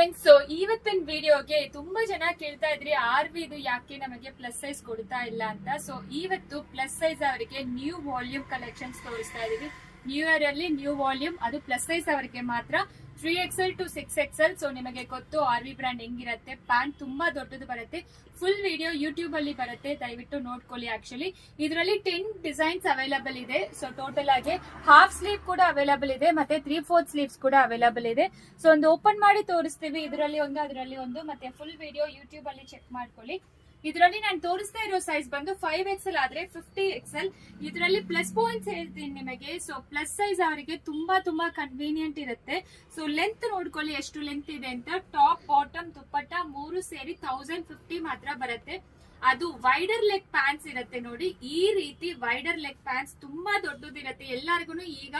Friends, so ಇವತ್ತಿನ ವಿಡಿಯೋಗೆ ತುಂಬಾ ಜನ ಕೇಳ್ತಾ ಇದ್ರಿ ಆರ್ವಿದು ಯಾಕೆ ನಮಗೆ ಪ್ಲಸ್ ಸೈಜ್ ಕೊಡ್ತಾ ಇಲ್ಲ ಅಂತ. ಸೊ ಇವತ್ತು ಪ್ಲಸ್ ಸೈಜ್ ಅವರಿಗೆ ನ್ಯೂ ವಾಲ್ಯೂಮ್ ಕಲೆಕ್ಷನ್ಸ್ ತೋರಿಸ್ತಾ ಇದೀವಿ. ನ್ಯೂ ಇಯರ್ ಅಲ್ಲಿ ನ್ಯೂ ವಾಲ್ಯೂಮ್, ಅದು ಪ್ಲಸ್ ಸೈಜ್ ಅವರಿಗೆ ಮಾತ್ರ 3XL to 6XL. ಸೊ ನಿಮಗೆ ಗೊತ್ತು ಆರ್ವಿ ಬ್ರ್ಯಾಂಡ್ ಹೆಂಗಿರುತ್ತೆ, ಪ್ಯಾಂಟ್ ತುಂಬಾ ದೊಡ್ಡದು ಬರುತ್ತೆ. ಫುಲ್ ವಿಡಿಯೋ ಯೂಟ್ಯೂಬ್ ಅಲ್ಲಿ ಬರುತ್ತೆ, ದಯವಿಟ್ಟು ನೋಡ್ಕೊಳ್ಳಿ. ಆಕ್ಚುಲಿ ಇದರಲ್ಲಿ 10 ಡಿಸೈನ್ಸ್ ಅವೈಲಬಲ್ ಇದೆ. ಸೊ ಟೋಟಲ್ ಆಗಿ ಹಾಫ್ ಸ್ಲೀವ್ ಕೂಡ ಅವೈಲಬಲ್ ಇದೆ, ಮತ್ತೆ 3/4 ಸ್ಲೀವ್ಸ್ ಕೂಡ ಅವೈಲಬಲ್ ಇದೆ. ಸೊ ಒಂದು ಓಪನ್ ಮಾಡಿ ತೋರಿಸ್ತೀವಿ, ಇದರಲ್ಲಿ ಒಂದು ಅದರಲ್ಲಿ ಒಂದು, ಮತ್ತೆ ಫುಲ್ ವಿಡಿಯೋ ಯೂಟ್ಯೂಬ್ ಅಲ್ಲಿ ಚೆಕ್ ಮಾಡ್ಕೊಳ್ಳಿ. ಇದರಲ್ಲಿ ನಾನು ತೋರಿಸ್ತಾ ಇರೋ ಸೈಜ್ ಬಂದು 5XL ಆದ್ರೆ 50XL. ಇದರಲ್ಲಿ ಪ್ಲಸ್ ಪಾಯಿಂಟ್ಸ್ ಹೇಳ್ತೀನಿ ನಿಮಗೆ. ಸೊ ಪ್ಲಸ್ ಸೈಜ್ ಅವರಿಗೆ ತುಂಬಾ ಕನ್ವೀನಿಯಂಟ್ ಇರುತ್ತೆ. ಸೊ ಲೆಂತ್ ನೋಡ್ಕೊಳ್ಳಿ ಎಷ್ಟು ಲೆಂತ್ ಇದೆ ಅಂತ. ಟಾಪ್ ಬಾಟಮ್ ದುಪ್ಪಟ್ಟ ಮೂರು ಸೇರಿ 1050 ಮಾತ್ರ ಬರುತ್ತೆ. ಅದು ವೈಡರ್ ಲೆಗ್ ಪ್ಯಾಂಟ್ಸ್ ಇರುತ್ತೆ ನೋಡಿ, ಈ ರೀತಿ ವೈಡರ್ ಲೆಗ್ ಪ್ಯಾಂಟ್ಸ್ ತುಂಬಾ ದೊಡ್ಡದಿರುತ್ತೆ. ಎಲ್ಲರಿಗೂ ಈಗ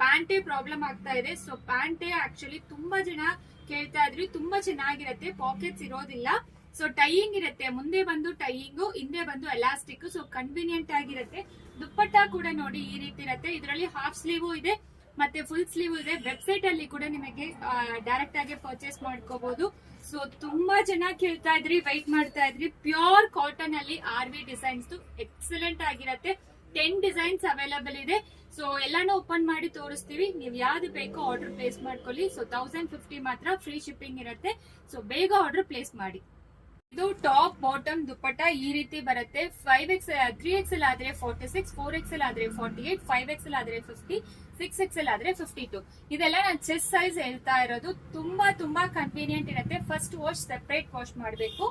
ಪ್ಯಾಂಟೇ ಪ್ರಾಬ್ಲಮ್ ಆಗ್ತಾ ಇದೆ. ಸೊ ಪ್ಯಾಂಟೇ ಆಕ್ಚುಲಿ ತುಂಬಾ ಜನ ಕೇಳ್ತಾ ಇದ್ರಿ. ತುಂಬಾ ಚೆನ್ನಾಗಿರುತ್ತೆ, ಪಾಕೆಟ್ಸ್ ಇರೋದಿಲ್ಲ. ಸೊ ಟೈಯಿಂಗ್ ಇರುತ್ತೆ, ಮುಂದೆ ಬಂದು ಟೈಯಿಂಗು, ಹಿಂದೆ ಬಂದು ಎಲಾಸ್ಟಿಕ್. ಸೊ ಕನ್ವೀನಿಯಂಟ್ ಆಗಿರುತ್ತೆ. ದುಪ್ಪಟ್ಟ ಕೂಡ ನೋಡಿ ಈ ರೀತಿ ಇರುತ್ತೆ. ಇದರಲ್ಲಿ ಹಾಫ್ ಸ್ಲೀವ್ ಇದೆ ಮತ್ತೆ ಫುಲ್ ಸ್ಲೀವ್ ಇದೆ. ವೆಬ್ಸೈಟ್ ಅಲ್ಲಿ ಕೂಡ ನಿಮಗೆ ಡೈರೆಕ್ಟ್ ಆಗಿ ಪರ್ಚೇಸ್ ಮಾಡ್ಕೋಬಹುದು. ಸೊ ತುಂಬಾ ಜನ ಕೇಳ್ತಾ ಇದ್ರಿ, ವೈಟ್ ಮಾಡ್ತಾ ಇದ್ರಿ. ಪ್ಯೂರ್ ಕಾಟನ್ ಅಲ್ಲಿ ಆರ್ವಿ ಡಿಸೈನ್ಸ್ ಎಕ್ಸಲೆಂಟ್ ಆಗಿರುತ್ತೆ. 10 ಡಿಸೈನ್ಸ್ ಅವೈಲಬಲ್ ಇದೆ. ಸೊ ಎಲ್ಲಾನು ಓಪನ್ ಮಾಡಿ ತೋರಿಸ್ತೀವಿ. ನೀವು ಯಾವ್ದು ಬೇಕೋ ಆರ್ಡರ್ ಪ್ಲೇಸ್ ಮಾಡ್ಕೊಳ್ಳಿ. ಸೊ 1050 ಮಾತ್ರ ಫ್ರೀ ಶಿಪ್ಪಿಂಗ್ ಇರುತ್ತೆ. ಸೊ ಬೇಗ ಆರ್ಡರ್ ಪ್ಲೇಸ್ ಮಾಡಿ. ಇದು ಟಾಪ್ ಬಾಟಮ್ ದುಪ್ಪಟ್ಟ ಈ ರೀತಿ ಬರುತ್ತೆ. 3XL ಆದ್ರೆ 46, 4XL ಆದ್ರೆ 48, 5XL ಆದ್ರೆ 50, 6XL ಆದ್ರೆ 52. ಇದೆಲ್ಲ ನಾನು ಚೆಸ್ಟ್ ಸೈಜ್ ಹೇಳ್ತಾ ಇರೋದು. ತುಂಬಾ ಕನ್ವೀನಿಯಂಟ್ ಇರುತ್ತೆ. ಫಸ್ಟ್ ವಾಶ್ ಸೆಪರೇಟ್ ವಾಶ್ ಮಾಡಬೇಕು.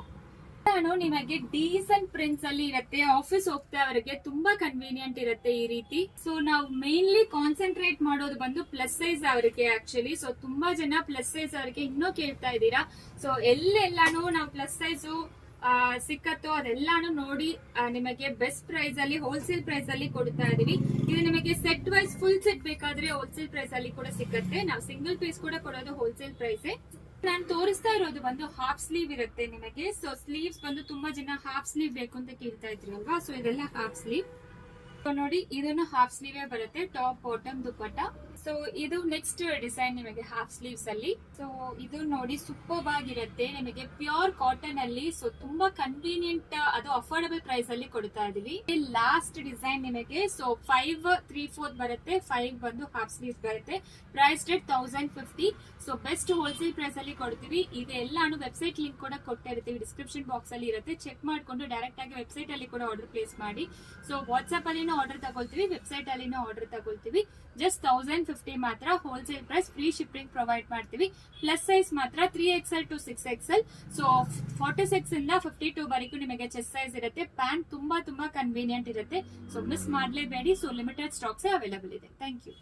ನಾನು ನಿಮಗೆ ಡೀಸೆಂಟ್ ಪ್ರಿಂಟ್ಸ್ ಅಲ್ಲಿ ಇರುತ್ತೆ. ಆಫೀಸ್ ಹೋಗ್ತಾವರಿಗೆ ತುಂಬಾ ಕನ್ವೀನಿಯಂಟ್ ಇರುತ್ತೆ ಈ ರೀತಿ. ಸೊ ನಾವು ಮೇನ್ಲಿ ಕಾನ್ಸಂಟ್ರೇಟ್ ಮಾಡೋದು ಬಂದು ಪ್ಲಸ್ ಸೈಜ್ ಅವರಿಗೆ ಆಕ್ಚುಲಿ. ಸೊ ತುಂಬಾ ಜನ ಪ್ಲಸ್ ಸೈಜ್ ಅವರಿಗೆ ಇನ್ನೂ ಕೇಳ್ತಾ ಇದ್ದೀರಾ. ಸೊ ಎಲ್ಲೆಲ್ಲಾನು ನಾವು ಪ್ಲಸ್ ಸೈಜು ಸಿಕ್ಕತ್ತೋ ಅದೆಲ್ಲಾನು ನೋಡಿ ನಿಮಗೆ ಬೆಸ್ಟ್ ಪ್ರೈಸ್ ಅಲ್ಲಿ ಹೋಲ್ಸೇಲ್ ಪ್ರೈಸ್ ಅಲ್ಲಿ ಕೊಡ್ತಾ ಇದೀವಿ. ಇದು ನಿಮಗೆ ಸೆಟ್ ವೈಸ್ ಫುಲ್ ಸೆಟ್ ಬೇಕಾದ್ರೆ ಹೋಲ್ಸೇಲ್ ಪ್ರೈಸ್ ಅಲ್ಲಿ ಕೂಡ ಸಿಕ್ಕತ್ತೆ. ನಾವು ಸಿಂಗಲ್ ಪೀಸ್ ಕೂಡ ಕೊಡೋದು ಹೋಲ್ಸೇಲ್ ಪ್ರೈಸ್. ನಾನು ತೋರಿಸ್ತಾ ಇರೋದು ಬಂದು ಹಾಫ್ ಸ್ಲೀವ್ ಇರುತ್ತೆ ನಿಮಗೆ. ಸೊ ಸ್ಲೀವ್ಸ್ ಬಂದು ತುಂಬಾ ಜನ ಹಾಫ್ ಸ್ಲೀವ್ ಬೇಕು ಅಂತ ಕೇಳ್ತಾ ಇದ್ರಿ ಅಲ್ವಾ. ಸೊ ಇದೆಲ್ಲ ಹಾಫ್ ಸ್ಲೀವ್. ಸೊ ನೋಡಿ ಇದನ್ನು ಹಾಫ್ ಸ್ಲೀವ್ ಬರುತ್ತೆ, ಟಾಪ್ ಬಾಟಮ್ ದುಪ್ಪಟ್ಟ. ಸೊ ಇದು ನೆಕ್ಸ್ಟ್ ಡಿಸೈನ್ ನಿಮಗೆ ಹಾಫ್ ಸ್ಲೀವ್ಸ್ ಅಲ್ಲಿ. ಸೊ ಇದು ನೋಡಿ ಸೂಪರ್ ಆಗಿರುತ್ತೆ ನಿಮಗೆ, ಪ್ಯೂರ್ ಕಾಟನ್ ಅಲ್ಲಿ. ಸೊ ತುಂಬಾ ಕನ್ವೀನಿಯಂಟ್, ಅದು ಅಫೋರ್ಡಬಲ್ ಪ್ರೈಸ್ ಅಲ್ಲಿ ಕೊಡ್ತಾ ಇದೀವಿ. ಲಾಸ್ಟ್ ಡಿಸೈನ್ ನಿಮಗೆ. ಸೊ 5 3/4 ಬರುತ್ತೆ, 5 ಬಂದು ಹಾಫ್ ಸ್ಲೀವ್ಸ್ ಬರುತ್ತೆ. Price rate 1050. So best wholesale price ಅಲ್ಲಿ ಕೊಡ್ತೀವಿ. ಇದೆಲ್ಲಾನು ವೆಬ್ಸೈಟ್ ಲಿಂಕ್ ಕೂಡ ಕೊಟ್ಟಿರ್ತೀವಿ, ಡಿಸ್ಕ್ರಿಪ್ಷನ್ ಬಾಕ್ಸ್ ಅಲ್ಲಿ ಇರುತ್ತೆ. ಚೆಕ್ ಮಾಡ್ಕೊಂಡು ಡೈರೆಕ್ಟ್ ಆಗಿ ವೆಬ್ಸೈಟ್ ಅಲ್ಲಿ ಕೂಡ ಆರ್ಡರ್ ಪ್ಲೇಸ್ ಮಾಡಿ. ಸೊ ವಾಟ್ಸ್ಆಪ್ ಅಲ್ಲಿನೂ ಆರ್ಡರ್ ತಗೊಳ್ತೀವಿ, ವೆಬ್ಸೈಟ್ ಅಲ್ಲಿನೂ ಆರ್ಡರ್ ತಗೊಳ್ತೀವಿ. ಜಸ್ಟ್ 1050 ಮಾತ್ರ wholesale price. Free shipping provide ಮಾಡ್ತೀವಿ. ಪ್ಲಸ್ ಸೈಜ್ ಮಾತ್ರ 3XL to 6XL. ಸೊ 46 ಇಂದ 52 ವರೆಗೂ ನಿಮಗೆ ಚೆಸ್ಟ್ ಸೈಜ್ ಇರುತ್ತೆ. ಪ್ಯಾಂಟ್ ತುಂಬಾ ಕನ್ವೀನಿಯಂಟ್ ಇರುತ್ತೆ. ಸೊ ಮಿಸ್ ಮಾಡಲೇಬೇಡಿ. ಸೊ ಲಿಮಿಟೆಡ್ ಸ್ಟಾಕ್ಸ್ ಅವೈಲಬಲ್ ಇದೆ. Thank you.